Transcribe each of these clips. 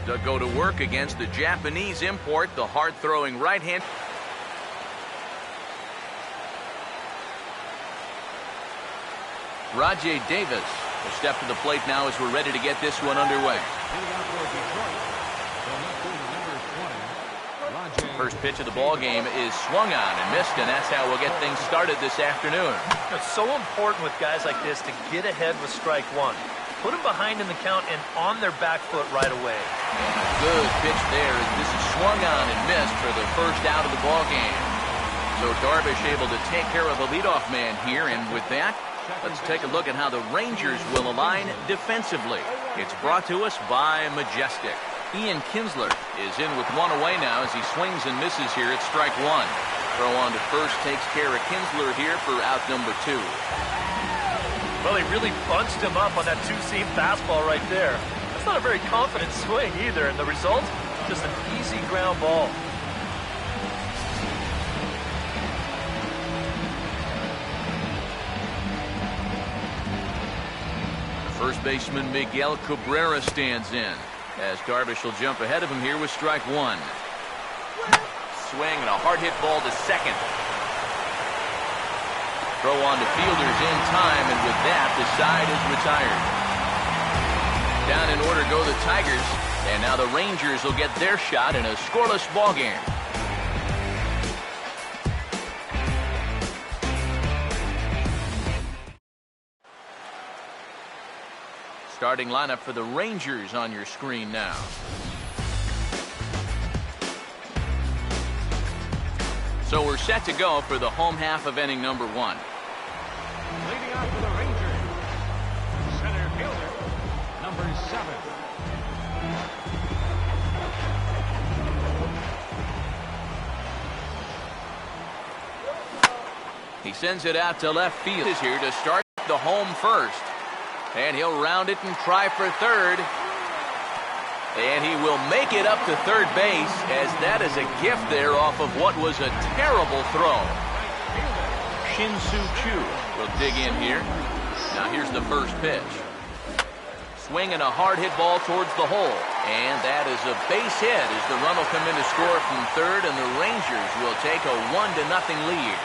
to go to work against the Japanese import, the hard-throwing right hand. Rajay Davis will step to the plate now as we're ready to get this one underway. First pitch of the ball game is swung on and missed, and that's how we'll get things started this afternoon. It's so important with guys like this to get ahead with strike one. Put them behind in the count and on their back foot right away. Good pitch there as this is swung on and missed for the first out of the ball game. So Darvish able to take care of the leadoff man here, and with that, let's take a look at how the Rangers will align defensively. It's brought to us by Majestic. Ian Kinsler is in with one away now as he swings and misses here at strike one. Throw on to first takes care of Kinsler here for out number 2. Well, he really bunched him up on that two-seam fastball right there. That's not a very confident swing either, and the result, just an easy ground ball. First baseman Miguel Cabrera stands in as Darvish will jump ahead of him here with strike one. Swing and a hard hit ball to second. Throw on to fielders in time, and with that the side is retired. Down in order go the Tigers, and now the Rangers will get their shot in a scoreless ball game. Starting lineup for the Rangers on your screen now. So we're set to go for the home half of inning number 1. Leading off for the Rangers, center fielder, number 7. He sends it out to left field. Is here to start the home first. And he'll round it and try for third. And he will make it up to third base, as that is a gift there off of what was a terrible throw. Shin-Soo Choo will dig in here. Now here's the first pitch. Swinging a hard hit ball towards the hole. And that is a base hit as the run will come in to score from third, and the Rangers will take a 1-0 lead.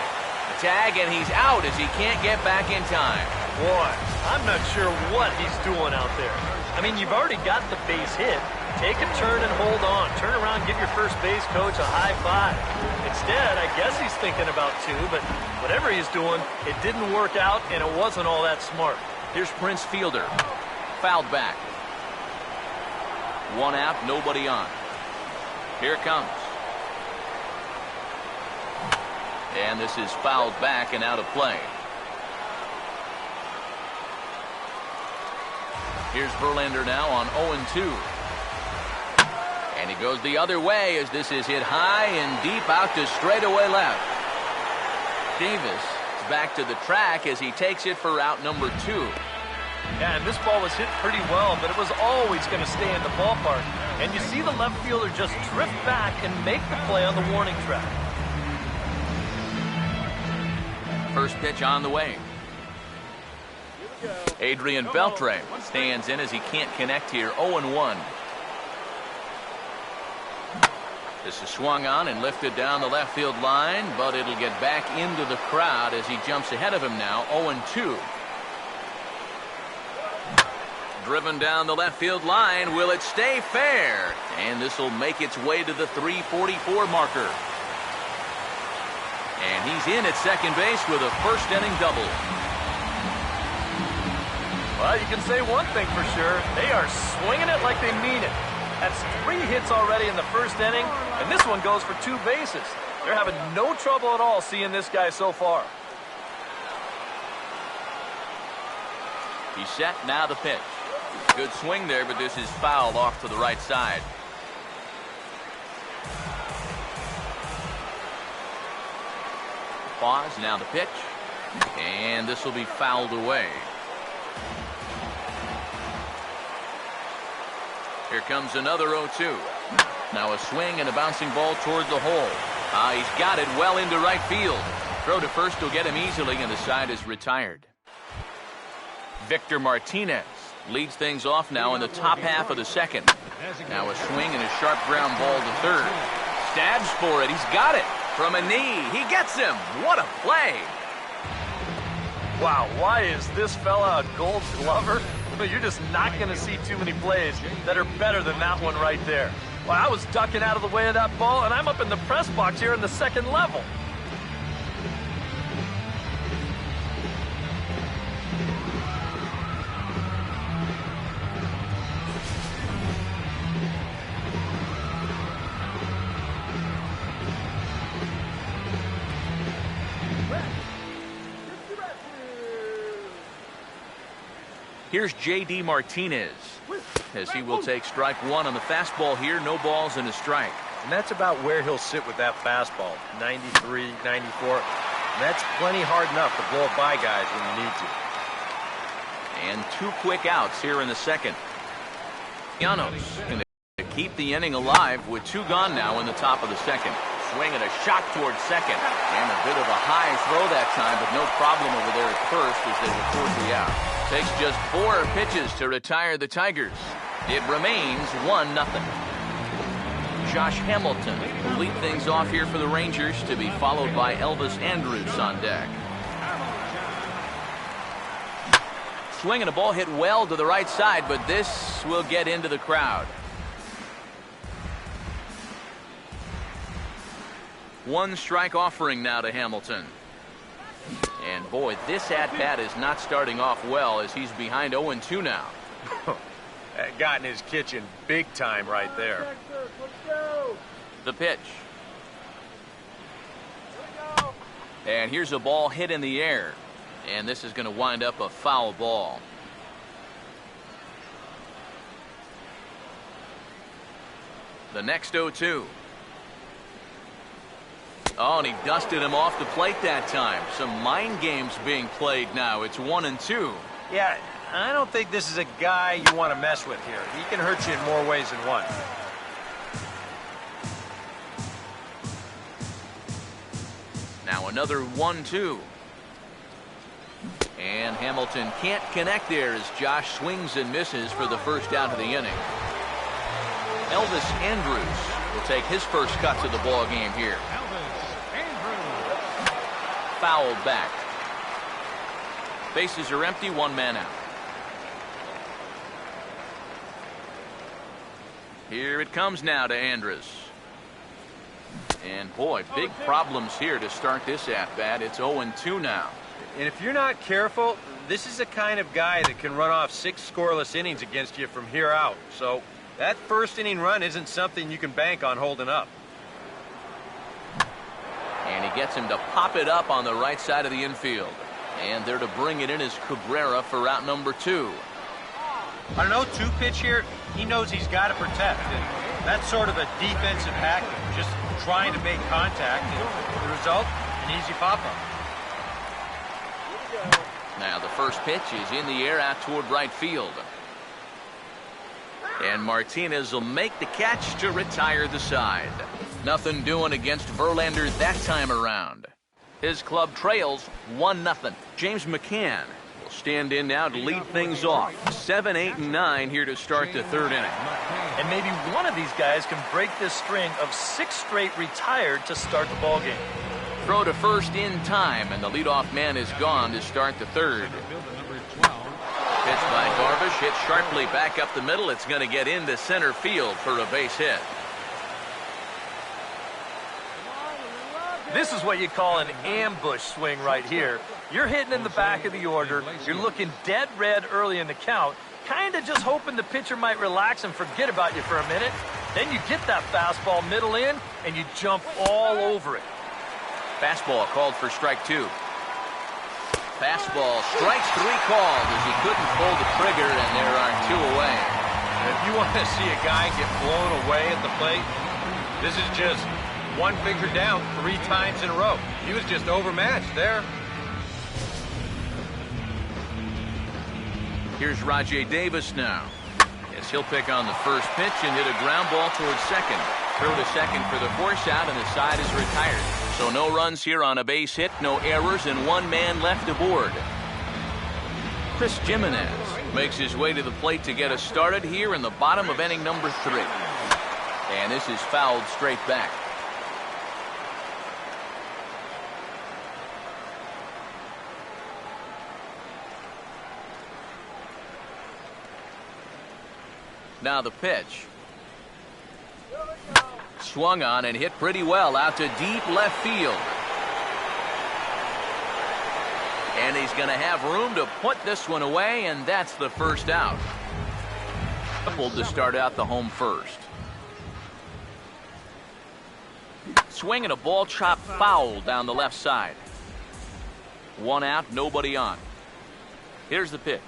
The tag, and he's out as he can't get back in time. Boy, I'm not sure what he's doing out there. I mean, you've already got the base hit. Take a turn and hold on. Turn around, give your first base coach a high five. Instead, I guess he's thinking about 2, but whatever he's doing, it didn't work out, and it wasn't all that smart. Here's Prince Fielder. Fouled back. 1 out, nobody on. Here it comes. And this is fouled back and out of play. Here's Verlander now on 0-2. And he goes the other way as this is hit high and deep out to straightaway left. Davis is back to the track as he takes it for out number 2. Yeah, and this ball was hit pretty well, but it was always going to stay in the ballpark. And you see the left fielder just drift back and make the play on the warning track. First pitch on the way. Adrian Beltre stands in as he can't connect here. 0-1. This is swung on and lifted down the left field line, but it'll get back into the crowd as he jumps ahead of him now. 0-2. Driven down the left field line. Will it stay fair? And this will make its way to the 344 marker. And he's in at second base with a first inning double. Well, you can say one thing for sure. They are swinging it like they mean it. That's 3 hits already in the first inning, and this one goes for 2 bases. They're having no trouble at all seeing this guy so far. He's set, now the pitch. Good swing there, but this is fouled off to the right side. Pause, now the pitch. And this will be fouled away. Here comes another 0-2. Now a swing and a bouncing ball toward the hole. He's got it well into right field. Throw to first will get him easily, and the side is retired. Victor Martinez leads things off now in the top half of the second. Now a swing and a sharp ground ball to third. Stabs for it. He's got it. From a knee. He gets him. What a play. Wow, why is this fella a Gold Glover? Well, you're just not going to see too many plays that are better than that one right there. Well, I was ducking out of the way of that ball, and I'm up in the press box here in the second level. Here's J.D. Martinez, as he will take strike one on the fastball here. No balls and a strike. And that's about where he'll sit with that fastball, 93, 94. And that's plenty hard enough to blow it by guys when you need to. And 2 quick outs here in the second. Llanos going to keep the inning alive with 2 gone now in the top of the second. Swing and a shot towards second. And a bit of a high throw that time, but no problem over there at first as they record the out. Takes just 4 pitches to retire the Tigers. It remains 1-0. Josh Hamilton will lead things off here for the Rangers, to be followed by Elvis Andrus on deck. Swing and a ball hit well to the right side, but this will get into the crowd. 1 strike offering now to Hamilton. And boy, this at-bat is not starting off well, as he's behind 0-2 now. That got in his kitchen big time right there. The pitch. And here's a ball hit in the air. And this is going to wind up a foul ball. The next 0-2. Oh, and he dusted him off the plate that time. Some mind games being played now. It's 1-2. Yeah, I don't think this is a guy you want to mess with here. He can hurt you in more ways than one. Now another 1-2. And Hamilton can't connect there as Josh swings and misses for the first out of the inning. Elvis Andrus will take his first cut to the ball game here. Fouled back. Bases are empty, 1 man out. Here it comes now to Andrus. And boy, big problems here to start this at-bat. It's 0-2 now. And if you're not careful, this is the kind of guy that can run off 6 scoreless innings against you from here out. So that first inning run isn't something you can bank on holding up. And he gets him to pop it up on the right side of the infield. And there to bring it in is Cabrera for out number 2. On an 0-2 pitch here, he knows he's got to protect. And that's sort of a defensive package, just trying to make contact. And the result, an easy pop-up. Now the first pitch is in the air out toward right field. And Martinez will make the catch to retire the side. Nothing doing against Verlander that time around. His club trails 1-0. James McCann will stand in now to lead things off. 7, 8, and 9 here to start the third inning. And maybe one of these guys can break this string of 6 straight retired to start the ballgame. Throw to first in time, and the leadoff man is gone to start the third. Pitch by Darvish, hit sharply back up the middle. It's going to get into center field for a base hit. This is what you call an ambush swing right here. You're hitting in the back of the order. You're looking dead red early in the count, kind of just hoping the pitcher might relax and forget about you for a minute. Then you get that fastball middle in, and you jump all over it. Fastball called for strike 2. Fastball, strike 3 called as he couldn't pull the trigger, and there are 2 away. If you want to see a guy get blown away at the plate, this is just one finger down 3 times in a row. He was just overmatched there. Here's Rajay Davis now, as he'll pick on the first pitch and hit a ground ball towards second. Throw to second for the force out, and the side is retired. So no runs here on a base hit, no errors, and 1 man left aboard. Chris Jimenez Makes his way to the plate to get us started here in the bottom of inning number 3. And this is fouled straight back. Now the pitch. Swung on and hit pretty well out to deep left field. And he's going to have room to put this one away, and that's the first out. Pulled to start out the home first. Swinging a ball chopped foul down the left side. 1 out, nobody on. Here's the pitch.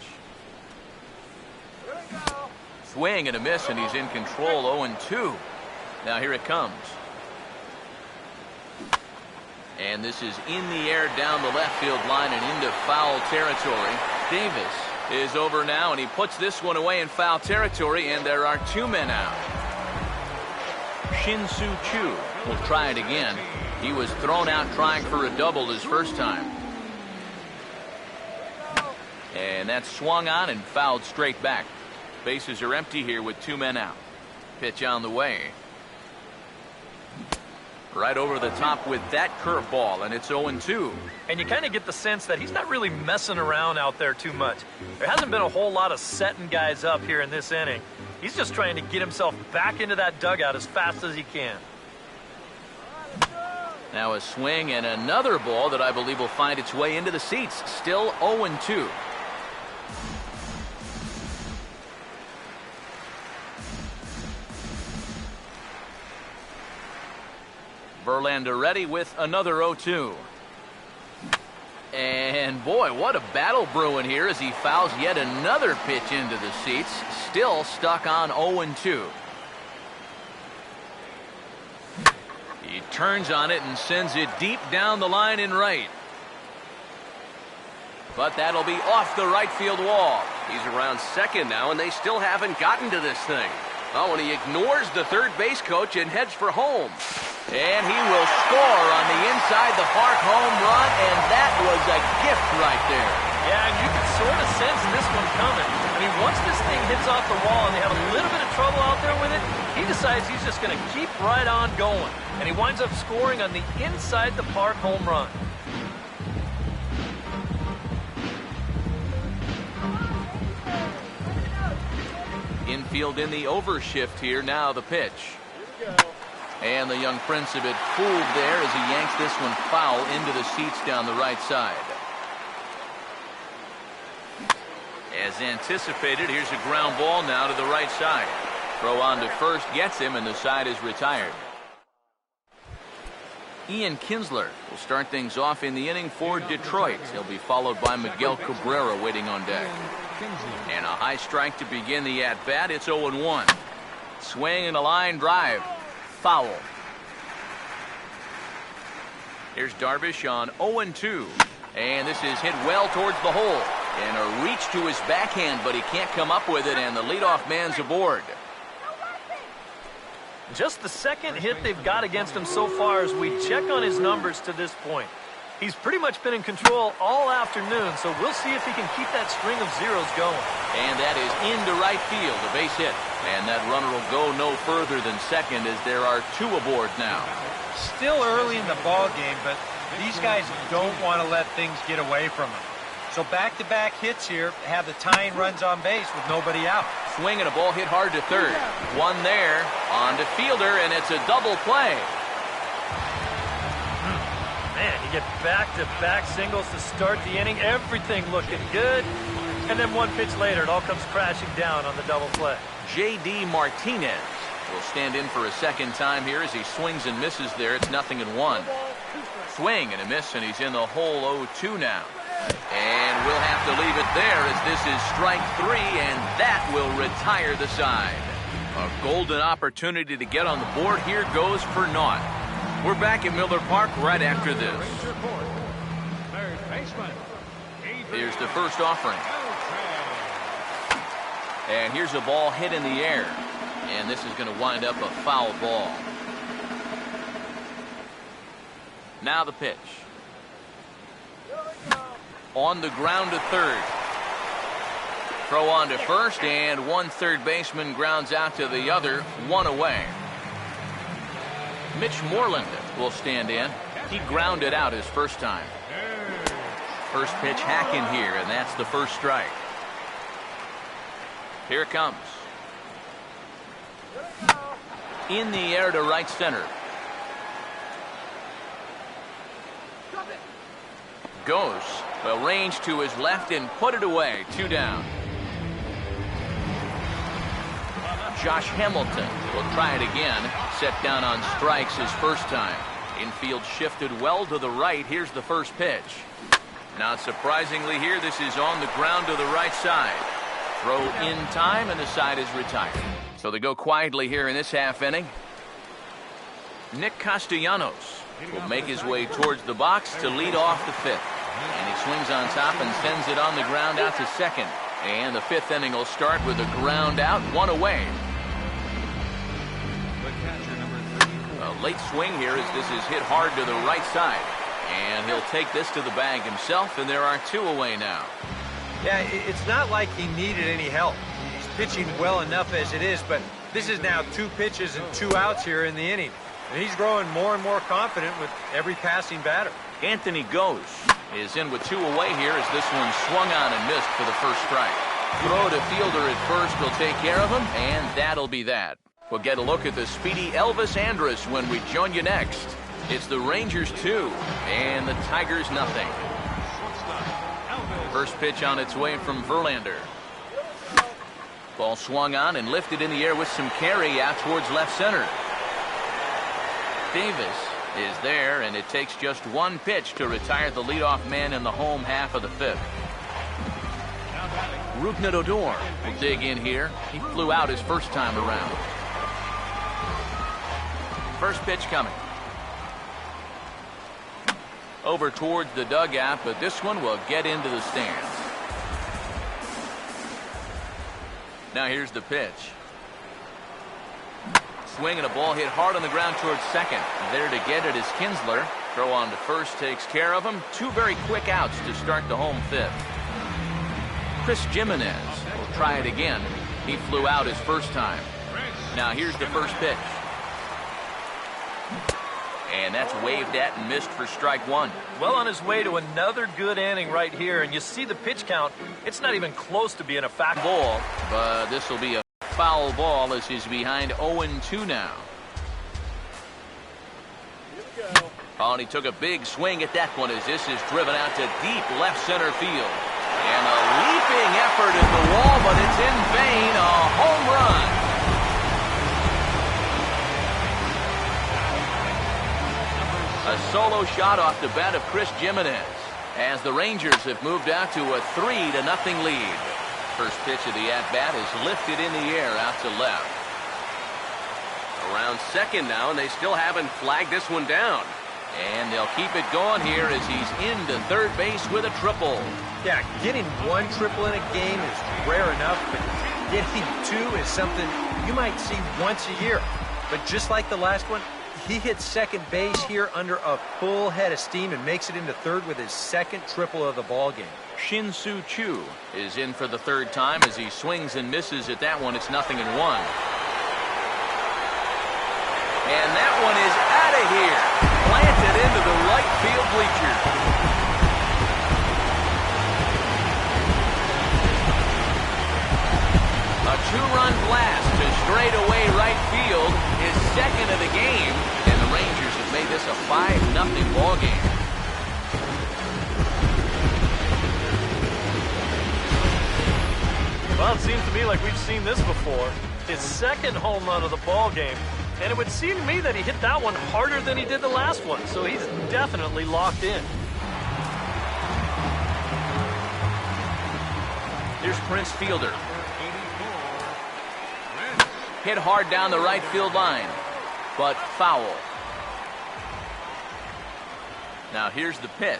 Swing and a miss, and he's in control. 0-2. Now here it comes. And this is in the air down the left field line and into foul territory. Davis is over now, and he puts this one away in foul territory, and there are 2 men out. Shin-Soo Choo will try it again. He was thrown out trying for a double his first time. And that's swung on and fouled straight back. Bases are empty here with 2 men out. Pitch on the way. Right over the top with that curveball, and it's 0-2. And you kind of get the sense that he's not really messing around out there too much. There hasn't been a whole lot of setting guys up here in this inning. He's just trying to get himself back into that dugout as fast as he can. Now a swing and another ball that I believe will find its way into the seats. Still 0-2. Verlander ready with another 0-2. And boy, what a battle brewing here as he fouls yet another pitch into the seats. Still stuck on 0-2. He turns on it and sends it deep down the line in right. But that'll be off the right field wall. He's around second now, and they still haven't gotten to this thing. Oh, and he ignores the third base coach and heads for home. And he will score on the inside the park home run, and that was a gift right there. Yeah, and you can sort of sense this one coming. I mean, once this thing hits off the wall and they have a little bit of trouble out there with it, he decides he's just going to keep right on going. And he winds up scoring on the inside the park home run. Infield in the overshift here. Now the pitch. And the young prince a bit fooled there as he yanks this one foul into the seats down the right side. As anticipated, here's a ground ball now to the right side. Throw on to first gets him, and the side is retired. Ian Kinsler will start things off in the inning for Detroit. He'll be followed by Miguel Cabrera waiting on deck. And a high strike to begin the at-bat. It's 0-1. Swing and a line drive. Foul. Here's Darvish on 0-2. And this is hit well towards the hole. And a reach to his backhand, but he can't come up with it, and the leadoff man's aboard. Just the second hit they've got against him so far as we check on his numbers to this point. He's pretty much been in control all afternoon, so we'll see if he can keep that string of zeros going. And that is into right field, a base hit. And that runner will go no further than second as there are 2 aboard now. Still early in the ball game, but these guys don't want to let things get away from them. So back-to-back hits here have the tying runs on base with nobody out. Swing and a ball hit hard to third. One there, on to fielder, and it's a double play. Man, you get back-to-back singles to start the inning. Everything looking good. And then one pitch later, it all comes crashing down on the double play. J.D. Martinez will stand in for a second time here as he swings and misses there. It's 0-1. Swing and a miss, and he's in the hole 0-2 now. And we'll have to leave it there as this is strike 3, and that will retire the side. A golden opportunity to get on the board here goes for naught. We're back at Miller Park right after this. Here's the first offering. And here's a ball hit in the air. And this is going to wind up a foul ball. Now the pitch. On the ground to third. Throw on to first, and one third baseman grounds out to the other, one away. Mitch Moreland will stand in. He grounded out his first time. First pitch hacking here, and that's the first strike. Here it comes. In the air to right center. Goes. Well, range to his left and put it away. 2 down. Josh Hamilton will try it again. Set down on strikes his first time. Infield shifted well to the right. Here's the first pitch. Not surprisingly here, this is on the ground to the right side. Throw in time, and the side is retired. So they go quietly here in this half inning. Nick Castellanos will make his way towards the box to lead off the 5th. And he swings on top and sends it on the ground out to second. And the 5th inning will start with a ground out, 1 away. A late swing here as this is hit hard to the right side. And he'll take this to the bag himself, and there are 2 away now. Yeah, it's not like he needed any help. He's pitching well enough as it is, but this is now 2 pitches and 2 outs here in the inning. And he's growing more and more confident with every passing batter. Anthony Goes is in with 2 away here as this one swung on and missed for the first strike. Throw to fielder at first will take care of him, and that'll be that. We'll get a look at the speedy Elvis Andrus when we join you next. It's the Rangers 2 and the Tigers nothing. First pitch on its way from Verlander. Ball swung on and lifted in the air with some carry out towards left center. Davis is there, and it takes just 1 pitch to retire the leadoff man in the home half of the 5th. Rougned Odor will dig in here. He flew out his first time around. First pitch coming. Over towards the dugout, but this one will get into the stands. Now here's the pitch. Swing and a ball hit hard on the ground towards second. There to get it is Kinsler. Throw on to first takes care of him. 2 very quick outs to start the home 5th. Chris Jimenez will try it again. He flew out his first time. Now here's the first pitch. And that's waved at and missed for strike 1. Well on his way to another good inning right here, and you see the pitch count. It's not even close to being a fact ball, but this will be a foul ball as he's behind 0-2 now. Oh, and he took a big swing at that one as this is driven out to deep left center field. And a leaping effort at the wall, but it's in vain. A home run. A solo shot off the bat of Chris Jimenez as the Rangers have moved out to a 3-0 lead. First pitch of the at-bat is lifted in the air out to left. Around second now, and they still haven't flagged this one down. And they'll keep it going here as he's into third base with a triple. Yeah, getting 1 triple in a game is rare enough, but getting 2 is something you might see once a year. But just like the last one, he hits second base here under a full head of steam and makes it into third with his 2nd triple of the ball game. Shin-Soo Choo is in for the 3rd time as he swings and misses at that one. It's 0-1. And that one is out of here. Planted into the right field bleacher. A 2-run blast to straightaway right field, his 2nd of the game, and the Rangers have made this a 5-0 ball game. Well, it seems to me like we've seen this before. His 2nd home run of the ball game. And it would seem to me that he hit that one harder than he did the last one. So he's definitely locked in. Here's Prince Fielder. Hit hard down the right field line, but foul. Now here's the pitch.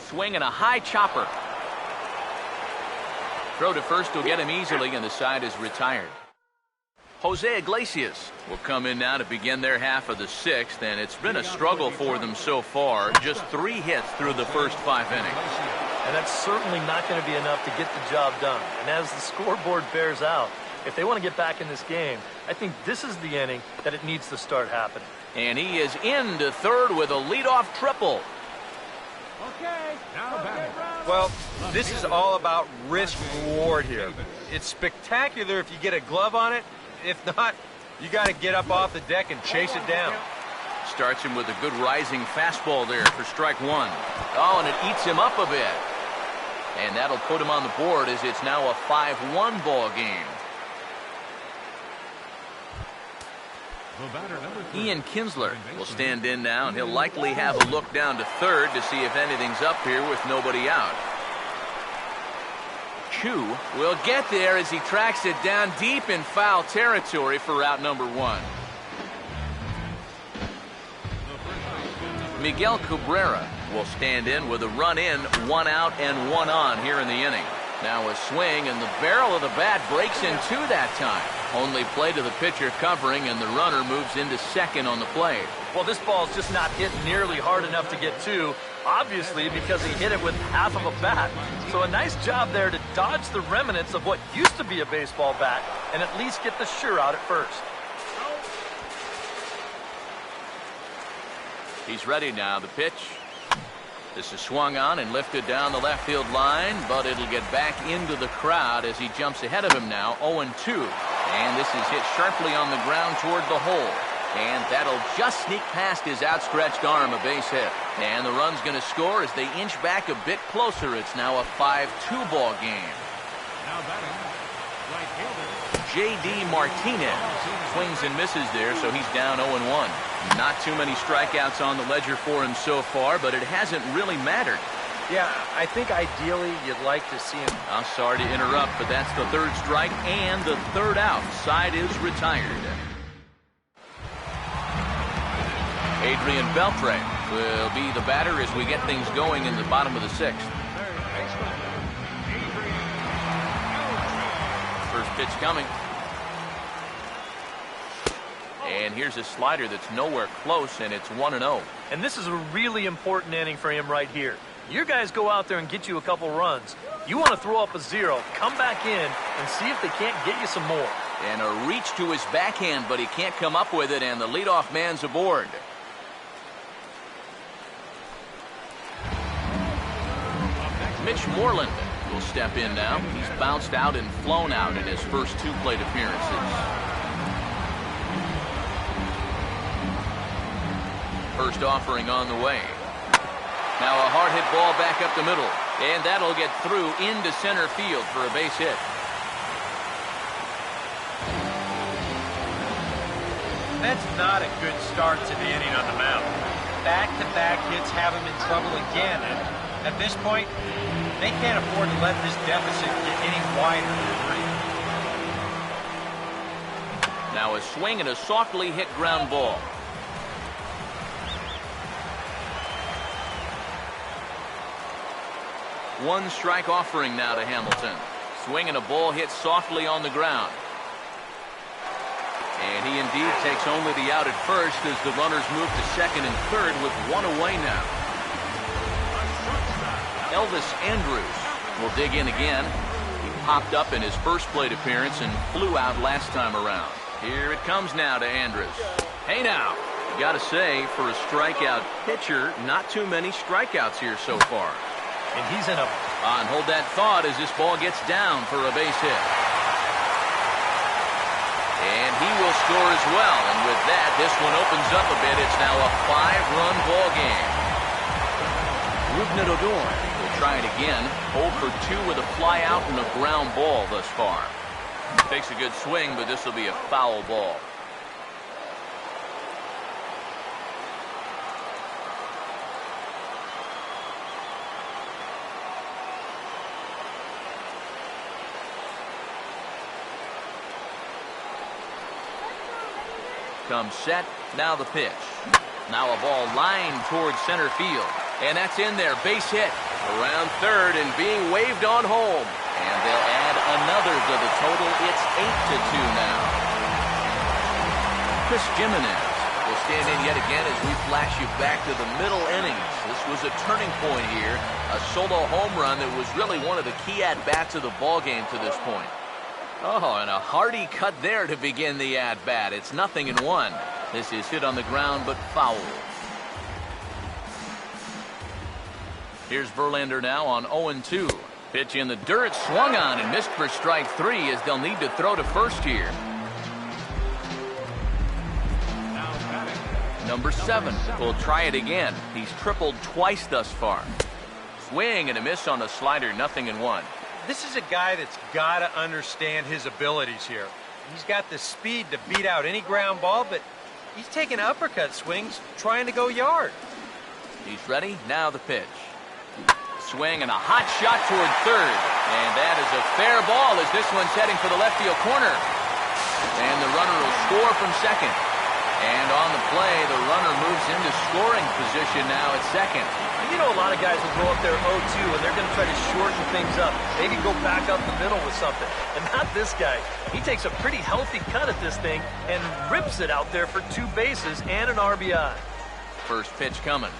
Swinging a high chopper. Throw to first will get him easily, and the side is retired. Jose Iglesias will come in now to begin their half of the 6th, and it's been a struggle for them so far. Just 3 hits through the first 5 innings. and that's certainly not going to be enough to get the job done. And as the scoreboard bears out, if they want to get back in this game, I think this is the inning that it needs to start happening. And he is into third with a leadoff triple. Okay, now batting. Well, this is all about risk-reward here. It's spectacular if you get a glove on it. If not, you got to get up off the deck and chase it down. Starts him with a good rising fastball there for strike one. Oh, and it eats him up a bit. And that'll put him on the board as it's now a 5-1 ball game. Ian Kinsler will stand in now, and he'll likely have a look down to third to see if anything's up here with nobody out. Chu will get there as he tracks it down deep in foul territory for out number one. Miguel Cabrera will stand in with a run in, 1 out and 1 on here in the inning. Now a swing, and the barrel of the bat breaks in two that time. Only play to the pitcher covering, and the runner moves into second on the play. Well, this ball's just not hit nearly hard enough to get two, obviously because he hit it with half of a bat. So a nice job there to dodge the remnants of what used to be a baseball bat and at least get the sure out at first. He's ready now. The pitch. This is swung on and lifted down the left field line, but it'll get back into the crowd as he jumps ahead of him now, 0-2. And this is hit sharply on the ground toward the hole. And that'll just sneak past his outstretched arm, a base hit. And the run's going to score as they inch back a bit closer. It's now a 5-2 ball game. Now batting, right fielder. J.D. Martinez swings and misses there, so he's down 0-1. Not too many strikeouts on the ledger for him so far, but it hasn't really mattered. Yeah, I think ideally you'd like to see him. I'm sorry to interrupt, but that's the third strike and the third out. Side is retired. Adrian Beltre will be the batter as we get things going in the bottom of the sixth. Third baseman, Adrian Beltre. First pitch coming. And here's a slider that's nowhere close, and it's 1-0. And this is a really important inning for him right here. Your guys go out there and get you a couple runs. You want to throw up a zero, come back in, and see if they can't get you some more. And a reach to his backhand, but he can't come up with it, and the leadoff man's aboard. Mitch Moreland will step in now. He's bounced out and flown out in his first two plate appearances. First offering on the way. Now a hard hit ball back up the middle, and that'll get through into center field for a base hit. That's not a good start to the inning on the mound. Back-to-back hits have him in trouble again, and at this point, they can't afford to let this deficit get any wider than 3. Now a swing and a softly hit ground ball. One strike offering now to Hamilton. Swing and a ball hit softly on the ground. And he indeed takes only the out at first as the runners move to second and third with one away now. Elvis Andrus will dig in again. He popped up in his first plate appearance and flew out last time around. Here it comes now to Andrus. Hey now, you gotta say, for a strikeout pitcher, not too many strikeouts here so far. And he's in a... And hold that thought as this ball gets down for a base hit. And he will score as well. And with that, this one opens up a bit. It's now a 5-run ball game. Rougned Odor will try it again. 0 for 2 with a fly out and a ground ball thus far. Takes a good swing, but this will be a foul ball. Comes set, now the pitch. Now a ball lined towards center field. And that's in there, base hit. Around third and being waved on home. And they'll add another to the total. It's 8-2 now. Chris Jimenez will stand in yet again as we flash you back to the middle innings. This was a turning point here, a solo home run that was really one of the key at-bats of the ballgame to this point. Oh, and a hearty cut there to begin the at-bat. It's 0-1. This is hit on the ground, but foul. Here's Verlander now on 0-2. Pitch in the dirt, swung on and missed for strike 3 as they'll need to throw to first here. Number 7 will try it again. He's tripled twice thus far. Swing and a miss on a slider, 0-1. This is a guy that's got to understand his abilities here. He's got the speed to beat out any ground ball, but he's taking uppercut swings trying to go yard. He's ready. Now the pitch. Swing and a hot shot toward third. And that is a fair ball as this one's heading for the left field corner. And the runner will score from second. And on the play, the runner moves into scoring position now at second. You know, a lot of guys will go up there 0-2 and they're going to try to shorten things up. Maybe go back up the middle with something. And not this guy. He takes a pretty healthy cut at this thing and rips it out there for 2 bases and an RBI. First pitch coming.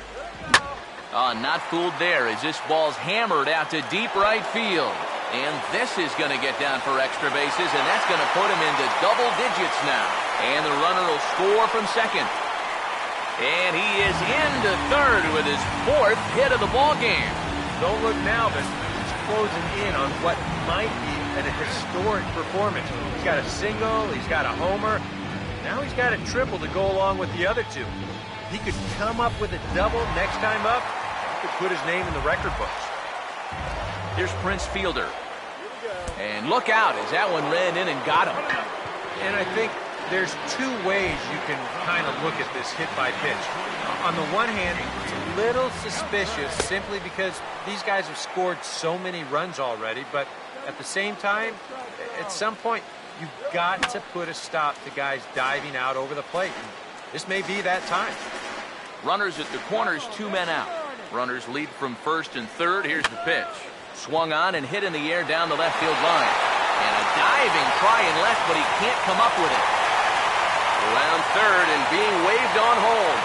Not fooled there as this ball's hammered out to deep right field. And this is going to get down for extra bases, and that's going to put him into double digits now. And the runner will score from second. And he is into third with his 4th hit of the ball game. Don't look now, but he's closing in on what might be a historic performance. He's got a single, he's got a homer. Now he's got a triple to go along with the other 2. He could come up with a double next time up. He could put his name in the record books. Here's Prince Fielder. And look out as that one ran in and got him. And I think there's 2 ways you can kind of look at this hit by pitch. On the one hand, it's a little suspicious simply because these guys have scored so many runs already. But at the same time, at some point, you've got to put a stop to guys diving out over the plate. And this may be that time. Runners at the corners, 2 men out. Runners lead from first and third. Here's the pitch. Swung on and hit in the air down the left field line. And a diving try in left, but he can't come up with it. Around third and being waved on home.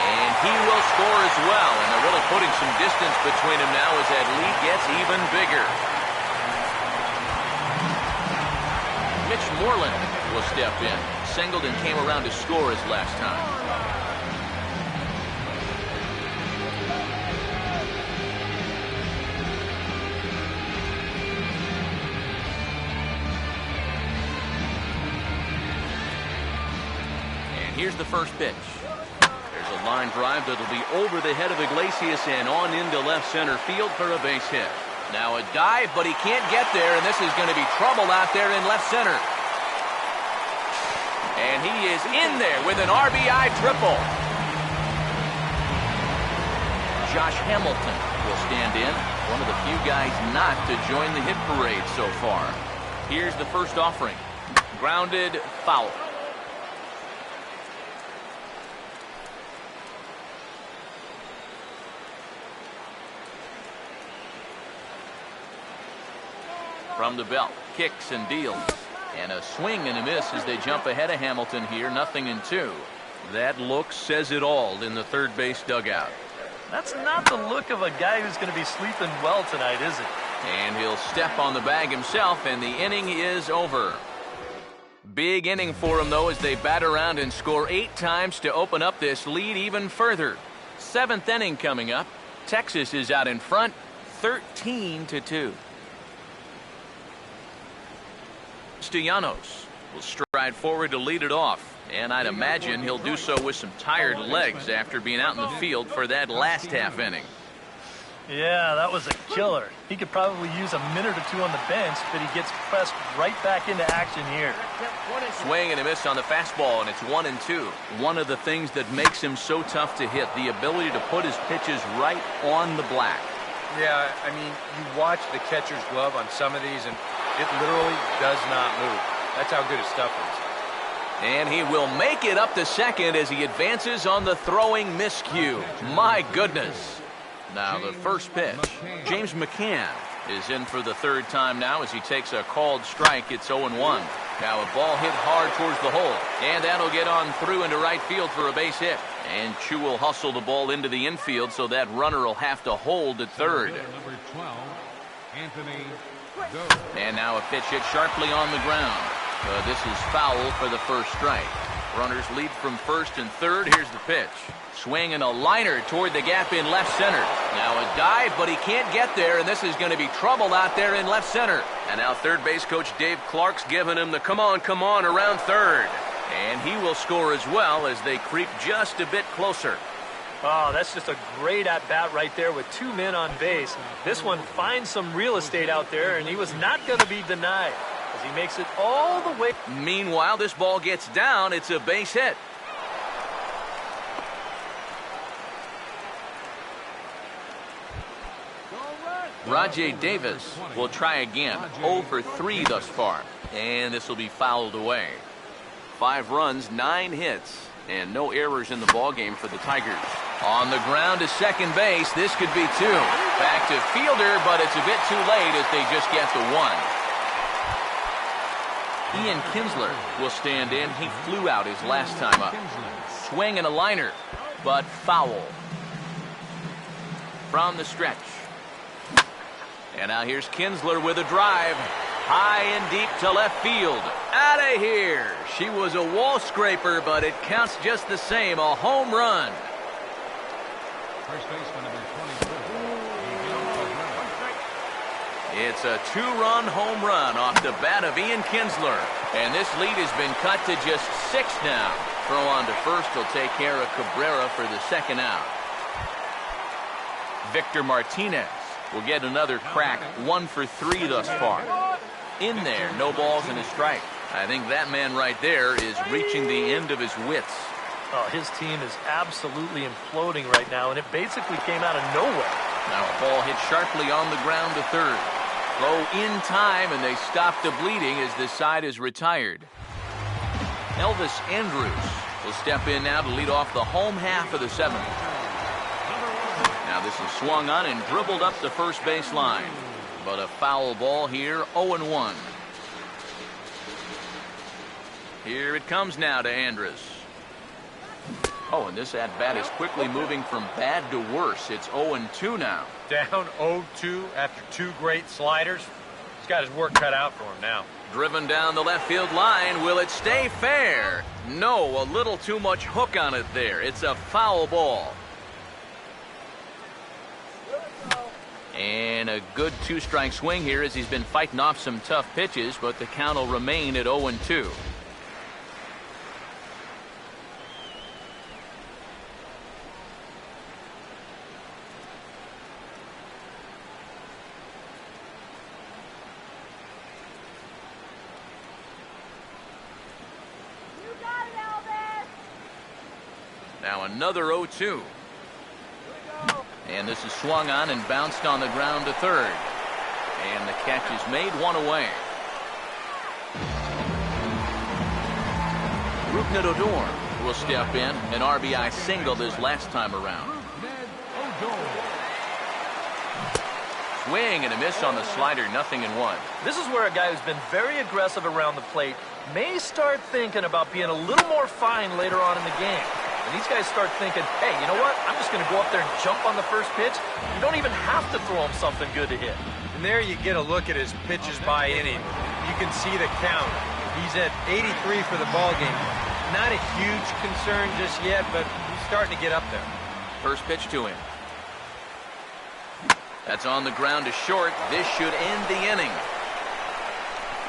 And he will score as well. And they're really putting some distance between him now as that lead gets even bigger. Mitch Moreland will step in. Singled and came around to score his last time. Here's the first pitch. There's a line drive that'll be over the head of Iglesias and on into left center field for a base hit. Now a dive, but he can't get there, and this is going to be trouble out there in left center. And he is in there with an RBI triple. Josh Hamilton will stand in, one of the few guys not to join the hit parade so far. Here's the first offering. Grounded, foul. From the belt, kicks and deals. And a swing and a miss as they jump ahead of Hamilton here, 0-2. That look says it all in the third base dugout. That's not the look of a guy who's going to be sleeping well tonight, is it? And he'll step on the bag himself, and the inning is over. Big inning for him, though, as they bat around and score 8 times to open up this lead even further. 7th inning coming up. Texas is out in front, 13-2. Castellanos will stride forward to lead it off, and I'd imagine he'll do so with some tired legs after being out in the field for that last half inning. Yeah, that was a killer. He could probably use a minute or 2 on the bench, but he gets pressed right back into action here. Swing and a miss on the fastball, and it's 1-2. One of the things that makes him so tough to hit, the ability to put his pitches right on the black. Yeah, I mean, you watch the catcher's glove on some of these, and it literally does not move. That's how good his stuff is. And he will make it up to second as he advances on the throwing miscue. My goodness. Now the first pitch. James McCann is in for the 3rd time now as he takes a called strike. It's 0-1. Now a ball hit hard towards the hole, and that'll get on through into right field for a base hit. And Chu will hustle the ball into the infield, so that runner will have to hold at third. Number 12, Anthony. And now a pitch hit sharply on the ground. This is foul for the first strike. Runners lead from first and third. Here's the pitch. Swing and a liner toward the gap in left center. Now a dive, but he can't get there, and this is going to be trouble out there in left center. And now third base coach Dave Clark's giving him the come on around third. And he will score as well as they creep just a bit closer. Oh, that's just a great at-bat right there with 2 men on base. This one finds some real estate out there, and he was not going to be denied as he makes it all the way. Meanwhile, this ball gets down. It's a base hit. Rajay Davis will try again. 0 for 3 thus far. And this will be fouled away. 5 runs, 9 hits, and no errors in the ballgame for the Tigers. On the ground to second base. This could be 2. Back to fielder, but it's a bit too late as they just get the 1. Ian Kinsler will stand in. He flew out his last time up. Swing and a liner, but foul. From the stretch. And now here's Kinsler with a drive. High and deep to left field. Out of here. She was a wall scraper, but it counts just the same. A home run. First baseman number 22. It's a 2-run home run off the bat of Ian Kinsler. And this lead has been cut to just 6 now. Throw on to first will take care of Cabrera for the second out. Victor Martinez will get another crack. 1 for 3 thus far. In there, no balls and a strike. I think that man right there is reaching the end of his wits. Oh, his team is absolutely imploding right now, and it basically came out of nowhere. Now a ball hit sharply on the ground to third. Throw in time, and they stop the bleeding as this side is retired. Elvis Andrus will step in now to lead off the home half of the 7th. Now this is swung on and dribbled up the first base line. But a foul ball here, 0-1. Here it comes now to Andrus. Oh, and this at-bat is quickly moving from bad to worse. It's 0-2 now. Down 0-2 after 2 great sliders. He's got his work cut out for him now. Driven down the left field line. Will it stay fair? No, a little too much hook on it there. It's a foul ball. And a good 2-strike swing here as he's been fighting off some tough pitches, but the count will remain at 0-2. Now another 0-2. And this is swung on and bounced on the ground to third. And the catch is made, 1 away. Rougned Odor will step in. An RBI single this last time around. Swing and a miss on the slider, 0-1. This is where a guy who's been very aggressive around the plate may start thinking about being a little more fine later on in the game. And these guys start thinking, hey, you know what? I'm just going to go up there and jump on the first pitch. You don't even have to throw him something good to hit. And there you get a look at his pitches by inning. You can see the count. He's at 83 for the ball game. Not a huge concern just yet, but he's starting to get up there. First pitch to him. That's on the ground to short. This should end the inning.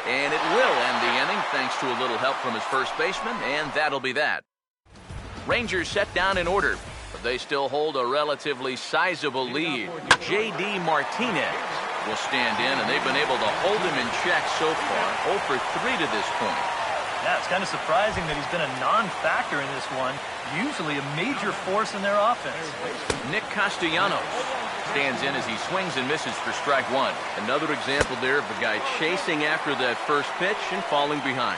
And it will end the inning thanks to a little help from his first baseman, and that'll be that. Rangers set down in order, but they still hold a relatively sizable lead. J.D. Martinez will stand in, and they've been able to hold him in check so far. 0 for 3 to this point. Yeah, it's kind of surprising that he's been a non-factor in this one. Usually a major force in their offense. Nick Castellanos stands in as he swings and misses for strike 1. Another example there of a guy chasing after that first pitch and falling behind.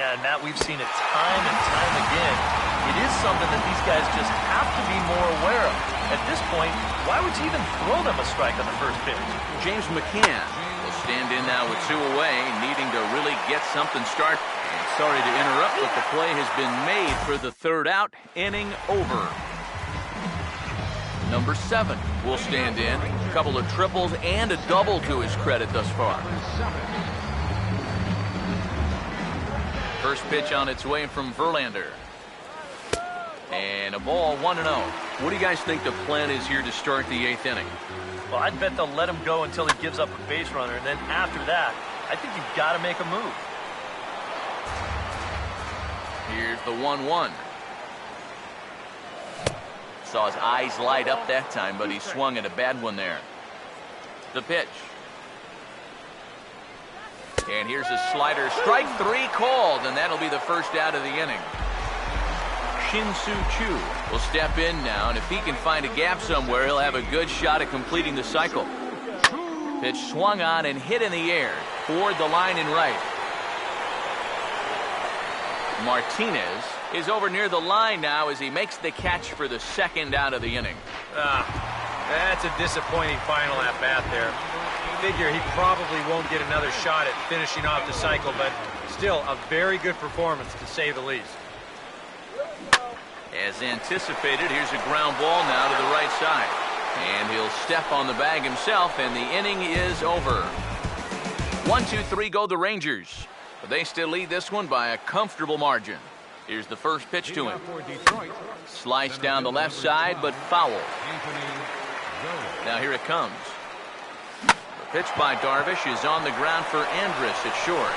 Yeah, and Matt, we've seen it time and time again. It is something that these guys just have to be more aware of. At this point, why would you even throw them a strike on the first pitch? James McCann will Stand in now with 2 away, needing to really get something started. And sorry to interrupt, but the play has been made for the 3rd out. Inning over. Number 7 will stand in. A couple of triples and a double to his credit thus far. First pitch on its way from Verlander. And a ball 1-0. What do you guys think the plan is here to start the 8th inning? Well, I'd bet they'll let him go until he gives up a base runner, and then after that, I think you've got to make a move. Here's the 1-1. Saw his eyes light up that time, but he swung at a bad one there. The pitch. And here's a slider. Strike 3 called, and that'll be the first out of the inning. Shin-Soo Choo will step in now, and if he can find a gap somewhere, he'll have a good shot at completing the cycle. Pitch swung on and hit in the air toward the line and right. Martinez is over near the line now as he makes the catch for the 2nd out of the inning. That's a disappointing final at bat there. Figure he probably won't get another shot at finishing off the cycle, but still a very good performance to say the least. As anticipated, here's a ground ball now to the right side. And he'll step on the bag himself, and the inning is over. 1-2-3 go the Rangers. But they still lead this one by a comfortable margin. Here's the first pitch to him. Sliced down the left side, but foul. Now here it comes. The pitch by Darvish is on the ground for Andrus at short.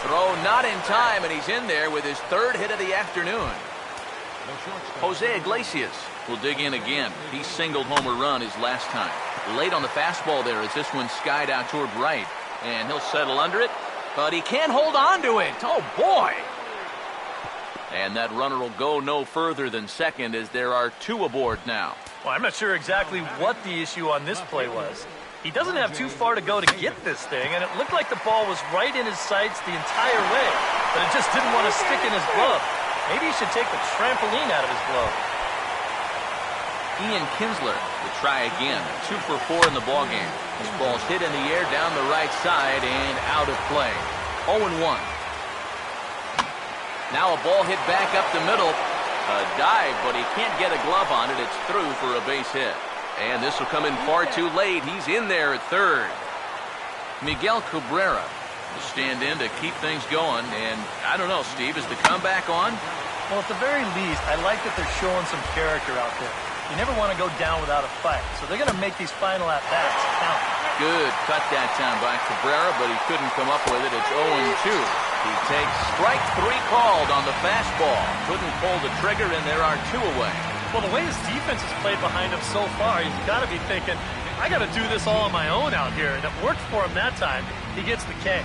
Throw not in time, and he's in there with his 3rd hit of the afternoon. Jose Iglesias will dig in again. He singled home a run his last time. Late on the fastball there as this one skied out toward right. And he'll settle under it, but he can't hold on to it. Oh, boy. And that runner will go no further than second as there are 2 aboard now. Well, I'm not sure exactly what the issue on this play was. He doesn't have too far to go to get this thing, and it looked like the ball was right in his sights the entire way, but it just didn't want to stick in his glove. Maybe he should take the trampoline out of his glove. Ian Kinsler will try again. 2 for 4 in the ballgame. This ball's hit in the air down the right side and out of play. 0-1. Now a ball hit back up the middle. A dive, but he can't get a glove on it. It's through for a base hit. And this will come in far too late. He's in there at 3rd. Miguel Cabrera will stand in to keep things going. And I don't know, Steve, is the comeback on? Well, at the very least, I like that they're showing some character out there. You never want to go down without a fight, so they're going to make these final at-bats count. Good cut that time by Cabrera, but he couldn't come up with it. It's 0-2. He takes strike 3 called on the fastball. Couldn't pull the trigger, and there are 2 away. Well, the way his defense has played behind him so far, he's got to be thinking, I got to do this all on my own out here, and it worked for him that time. He gets the K.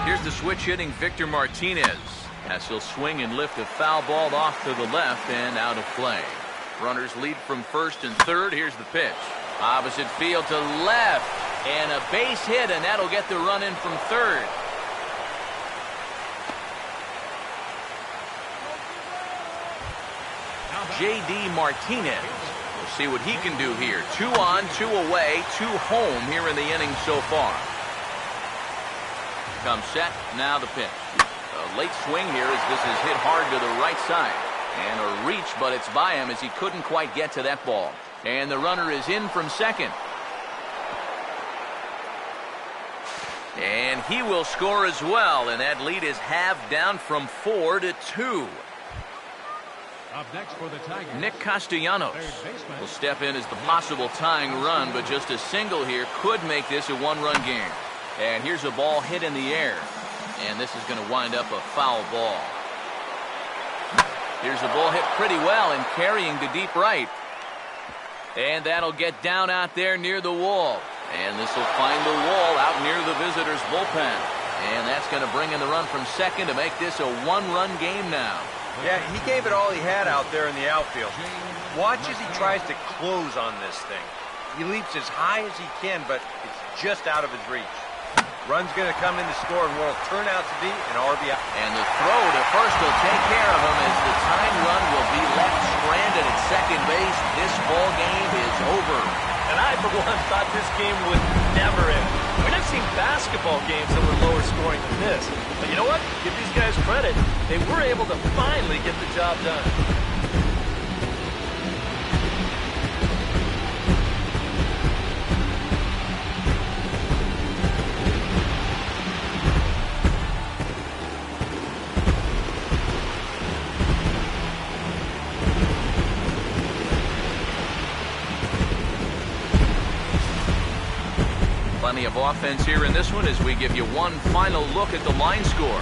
Here's the switch-hitting Victor Martinez as he'll swing and lift a foul ball off to the left and out of play. Runners lead from 1st and 3rd. Here's the pitch. Opposite field to left. And a base hit, and that'll get the run in from 3rd. J.D. Martinez. We'll see what he can do here. 2 on, 2 away, 2 home here in the inning so far. Comes set, now the pitch. A late swing here as this is hit hard to the right side. And a reach, but it's by him as he couldn't quite get to that ball. And the runner is in from 2nd. And he will score as well, and that lead is halved down from 4 to 2. Up next for the Tigers, Nick Castellanos will step in as the possible tying run, but just a single here could make this a 1-run game. And here's a ball hit in the air, and this is going to wind up a foul ball. Here's a ball hit pretty well and carrying to deep right. And that'll get down out there near the wall. And this will find the wall out near the visitors' bullpen. And that's going to bring in the run from 2nd to make this a 1-run game now. Yeah, he gave it all he had out there in the outfield. Watch as he tries to close on this thing. He leaps as high as he can, but it's just out of his reach. Run's going to come in to score and will turn out to be an RBI. And the throw to first will take care of him as the tying run will be left stranded at second base. This ball game is over. And I, for one, thought this game would never end. I mean, I've seen basketball games that were lower scoring than this. But you know what? Give these guys credit. They were able to finally get the job done. Plenty of offense here in this one as we give you one final look at the line score.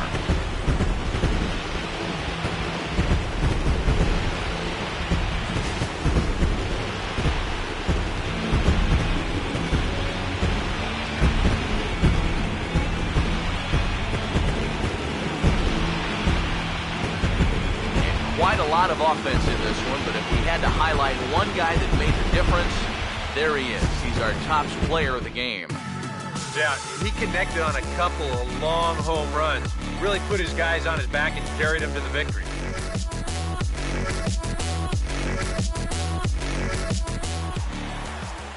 And quite a lot of offense in this one, but if we had to highlight one guy that made the difference, there he is. He's our top player of the game. Yeah, he connected on a couple of long home runs. Really put his guys on his back and carried them to the victory.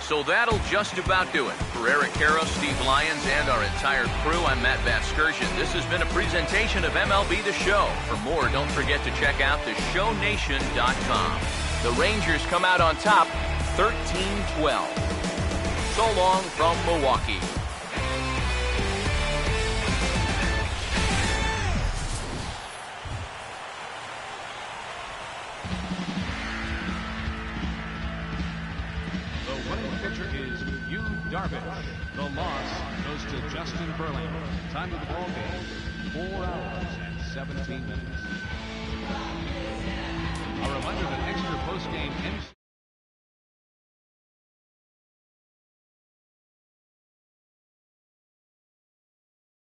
So that'll just about do it. For Eric Caro, Steve Lyons, and our entire crew, I'm Matt Vasgersian. This has been a presentation of MLB The Show. For more, don't forget to check out theshownation.com. The Rangers come out on top 13-12. So long from Milwaukee. Darvish. The loss goes to Justin Verlander. Time of the ball game, 4 hours and 17 minutes. A reminder that extra post-game